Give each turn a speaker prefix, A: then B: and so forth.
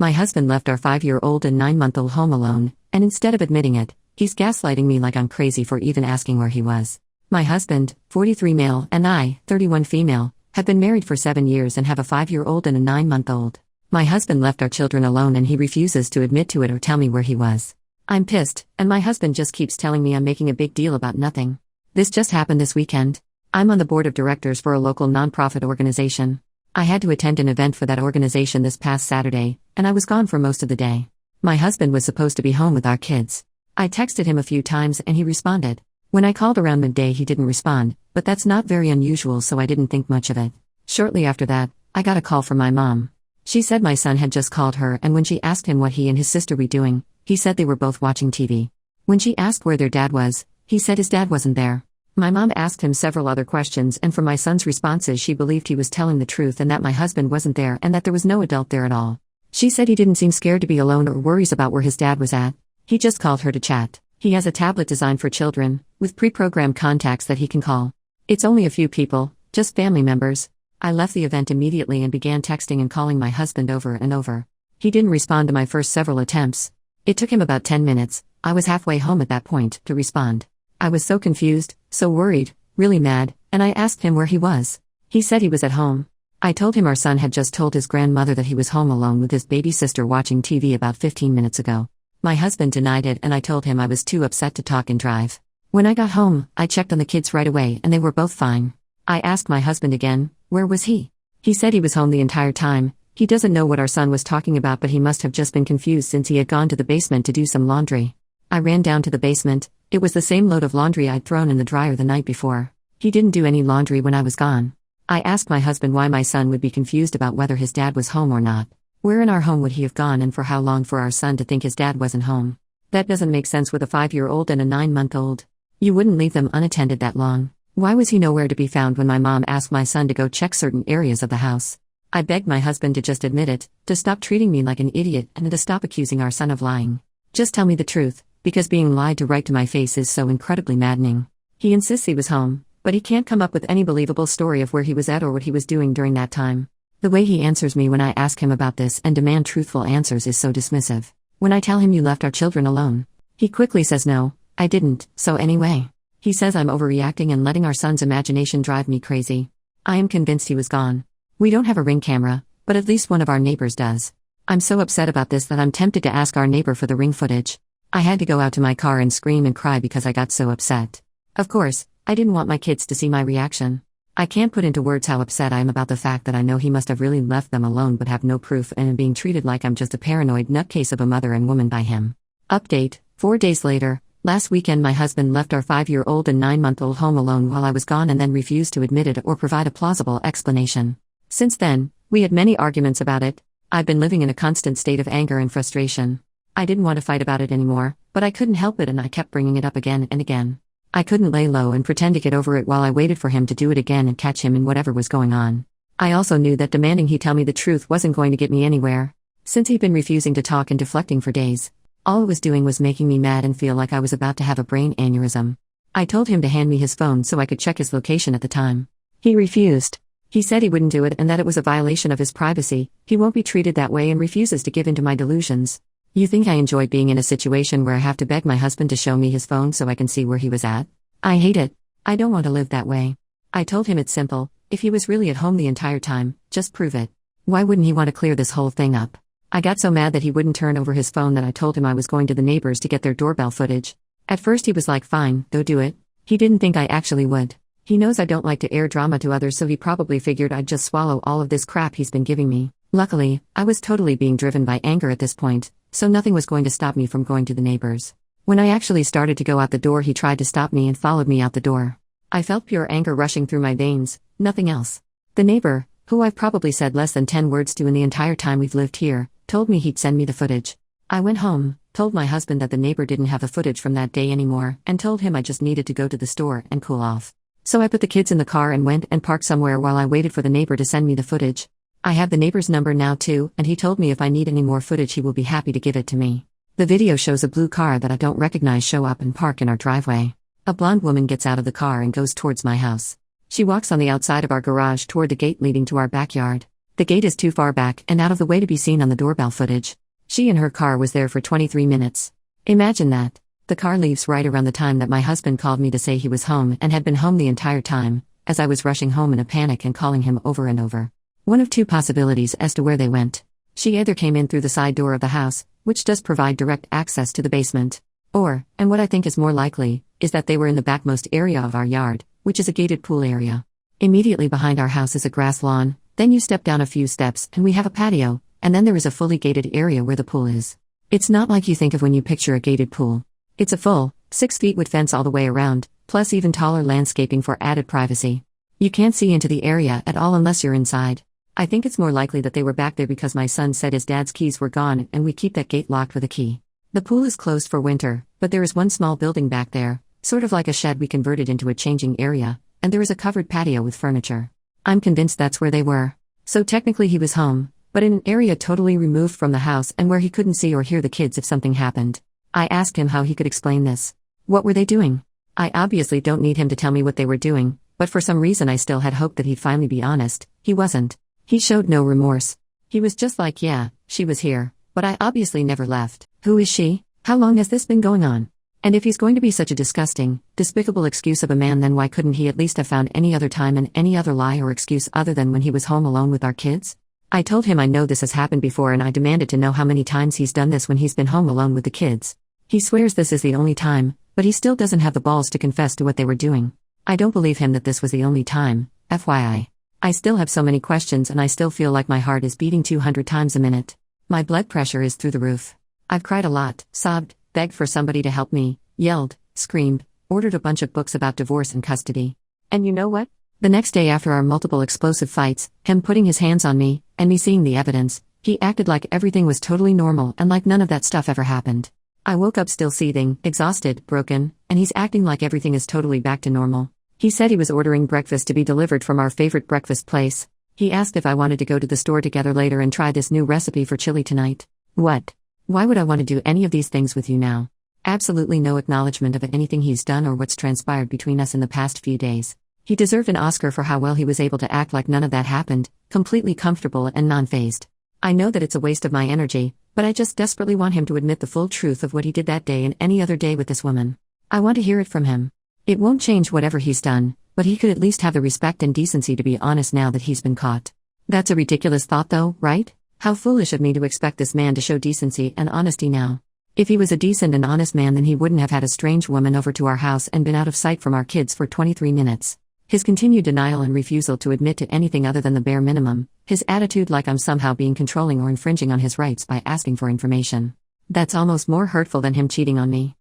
A: My husband left our 5-year-old and 9-month-old home alone, and instead of admitting it, he's gaslighting me like I'm crazy for even asking where he was. My husband, 43 male, and I, 31 female, have been married for 7 years and have a 5-year-old and a 9-month-old. My husband left our children alone and he refuses to admit to it or tell me where he was. I'm pissed, and my husband just keeps telling me I'm making a big deal about nothing. This just happened this weekend. I'm on the board of directors for a local nonprofit organization. I had to attend an event for that organization this past Saturday, and I was gone for most of the day. My husband was supposed to be home with our kids. I texted him a few times and he responded. When I called around midday he didn't respond, but that's not very unusual so I didn't think much of it. Shortly after that, I got a call from my mom. She said my son had just called her and when she asked him what he and his sister were doing, he said they were both watching TV. When she asked where their dad was, he said his dad wasn't there. My mom asked him several other questions and from my son's responses she believed he was telling the truth and that my husband wasn't there and that there was no adult there at all. She said he didn't seem scared to be alone or worries about where his dad was at. He just called her to chat. He has a tablet designed for children, with pre-programmed contacts that he can call. It's only a few people, just family members. I left the event immediately and began texting and calling my husband over and over. He didn't respond to my first several attempts. It took him about 10 minutes, I was halfway home at that point, to respond. I was so confused, so worried, really mad, and I asked him where he was. He said he was at home. I told him our son had just told his grandmother that he was home alone with his baby sister watching TV about 15 minutes ago. My husband denied it and I told him I was too upset to talk and drive. When I got home, I checked on the kids right away and they were both fine. I asked my husband again, where was he? He said he was home the entire time. He doesn't know what our son was talking about but he must have just been confused since he had gone to the basement to do some laundry. I ran down to the basement. It was the same load of laundry I'd thrown in the dryer the night before. He didn't do any laundry when I was gone. I asked my husband why my son would be confused about whether his dad was home or not. Where in our home would he have gone and for how long for our son to think his dad wasn't home? That doesn't make sense with a 5-year-old and a 9-month-old. You wouldn't leave them unattended that long. Why was he nowhere to be found when my mom asked my son to go check certain areas of the house? I begged my husband to just admit it, to stop treating me like an idiot and to stop accusing our son of lying. Just tell me the truth, because being lied to right to my face is so incredibly maddening. He insists he was home, but he can't come up with any believable story of where he was at or what he was doing during that time. The way he answers me when I ask him about this and demand truthful answers is so dismissive. When I tell him you left our children alone, he quickly says no, I didn't, so anyway. He says I'm overreacting and letting our son's imagination drive me crazy. I am convinced he was gone. We don't have a Ring camera, but at least one of our neighbors does. I'm so upset about this that I'm tempted to ask our neighbor for the Ring footage. I had to go out to my car and scream and cry because I got so upset. Of course, I didn't want my kids to see my reaction. I can't put into words how upset I am about the fact that I know he must have really left them alone but have no proof and am being treated like I'm just a paranoid nutcase of a mother and woman by him. Update, 4 days later. Last weekend my husband left our 5-year-old and 9-month-old home alone while I was gone and then refused to admit it or provide a plausible explanation. Since then, we had many arguments about it. I've been living in a constant state of anger and frustration. I didn't want to fight about it anymore, but I couldn't help it and I kept bringing it up again and again. I couldn't lay low and pretend to get over it while I waited for him to do it again and catch him in whatever was going on. I also knew that demanding he tell me the truth wasn't going to get me anywhere. Since he'd been refusing to talk and deflecting for days, all it was doing was making me mad and feel like I was about to have a brain aneurysm. I told him to hand me his phone so I could check his location at the time. He refused. He said he wouldn't do it and that it was a violation of his privacy, he won't be treated that way and refuses to give in to my delusions. You think I enjoy being in a situation where I have to beg my husband to show me his phone so I can see where he was at? I hate it. I don't want to live that way. I told him it's simple, if he was really at home the entire time, just prove it. Why wouldn't he want to clear this whole thing up? I got so mad that he wouldn't turn over his phone that I told him I was going to the neighbors to get their doorbell footage. At first he was like fine, go do it. He didn't think I actually would. He knows I don't like to air drama to others so he probably figured I'd just swallow all of this crap he's been giving me. Luckily, I was totally being driven by anger at this point, so nothing was going to stop me from going to the neighbors. When I actually started to go out the door he tried to stop me and followed me out the door. I felt pure anger rushing through my veins, nothing else. The neighbor, who I've probably said less than 10 words to in the entire time we've lived here, told me he'd send me the footage. I went home, told my husband that the neighbor didn't have the footage from that day anymore, and told him I just needed to go to the store and cool off. So I put the kids in the car and went and parked somewhere while I waited for the neighbor to send me the footage. I have the neighbor's number now too, and he told me if I need any more footage he will be happy to give it to me. The video shows a blue car that I don't recognize show up and park in our driveway. A blonde woman gets out of the car and goes towards my house. She walks on the outside of our garage toward the gate leading to our backyard. The gate is too far back and out of the way to be seen on the doorbell footage. She and her car was there for 23 minutes. Imagine that. The car leaves right around the time that my husband called me to say he was home and had been home the entire time, as I was rushing home in a panic and calling him over and over. One of two possibilities as to where they went. She either came in through the side door of the house, which does provide direct access to the basement, or, and what I think is more likely, is that they were in the backmost area of our yard, which is a gated pool area. Immediately behind our house is a grass lawn, then you step down a few steps and we have a patio, and then there is a fully gated area where the pool is. It's not like you think of when you picture a gated pool. It's a full, 6 feet wood fence all the way around, plus even taller landscaping for added privacy. You can't see into the area at all unless you're inside. I think it's more likely that they were back there because my son said his dad's keys were gone and we keep that gate locked with a key. The pool is closed for winter, but there is one small building back there, sort of like a shed we converted into a changing area, and there is a covered patio with furniture. I'm convinced that's where they were. So technically he was home, but in an area totally removed from the house and where he couldn't see or hear the kids if something happened. I asked him how he could explain this. What were they doing? I obviously don't need him to tell me what they were doing, but for some reason I still had hope that he'd finally be honest. He wasn't. He showed no remorse. He was just like, yeah, she was here, but I obviously never left. Who is she? How long has this been going on? And if he's going to be such a disgusting, despicable excuse of a man, then why couldn't he at least have found any other time and any other lie or excuse other than when he was home alone with our kids? I told him I know this has happened before and I demanded to know how many times he's done this when he's been home alone with the kids. He swears this is the only time, but he still doesn't have the balls to confess to what they were doing. I don't believe him that this was the only time, FYI. I still have so many questions and I still feel like my heart is beating 200 times a minute. My blood pressure is through the roof. I've cried a lot, sobbed, begged for somebody to help me, yelled, screamed, ordered a bunch of books about divorce and custody. And you know what? The next day after our multiple explosive fights, him putting his hands on me, and me seeing the evidence, he acted like everything was totally normal and like none of that stuff ever happened. I woke up still seething, exhausted, broken, and he's acting like everything is totally back to normal. He said he was ordering breakfast to be delivered from our favorite breakfast place. He asked if I wanted to go to the store together later and try this new recipe for chili tonight. What? Why would I want to do any of these things with you now? Absolutely no acknowledgement of anything he's done or what's transpired between us in the past few days. He deserved an Oscar for how well he was able to act like none of that happened, completely comfortable and non-fazed. I know that it's a waste of my energy, but I just desperately want him to admit the full truth of what he did that day and any other day with this woman. I want to hear it from him. It won't change whatever he's done, but he could at least have the respect and decency to be honest now that he's been caught. That's a ridiculous thought though, right? How foolish of me to expect this man to show decency and honesty now. If he was a decent and honest man, then he wouldn't have had a strange woman over to our house and been out of sight from our kids for 23 minutes. His continued denial and refusal to admit to anything other than the bare minimum, his attitude like I'm somehow being controlling or infringing on his rights by asking for information. That's almost more hurtful than him cheating on me.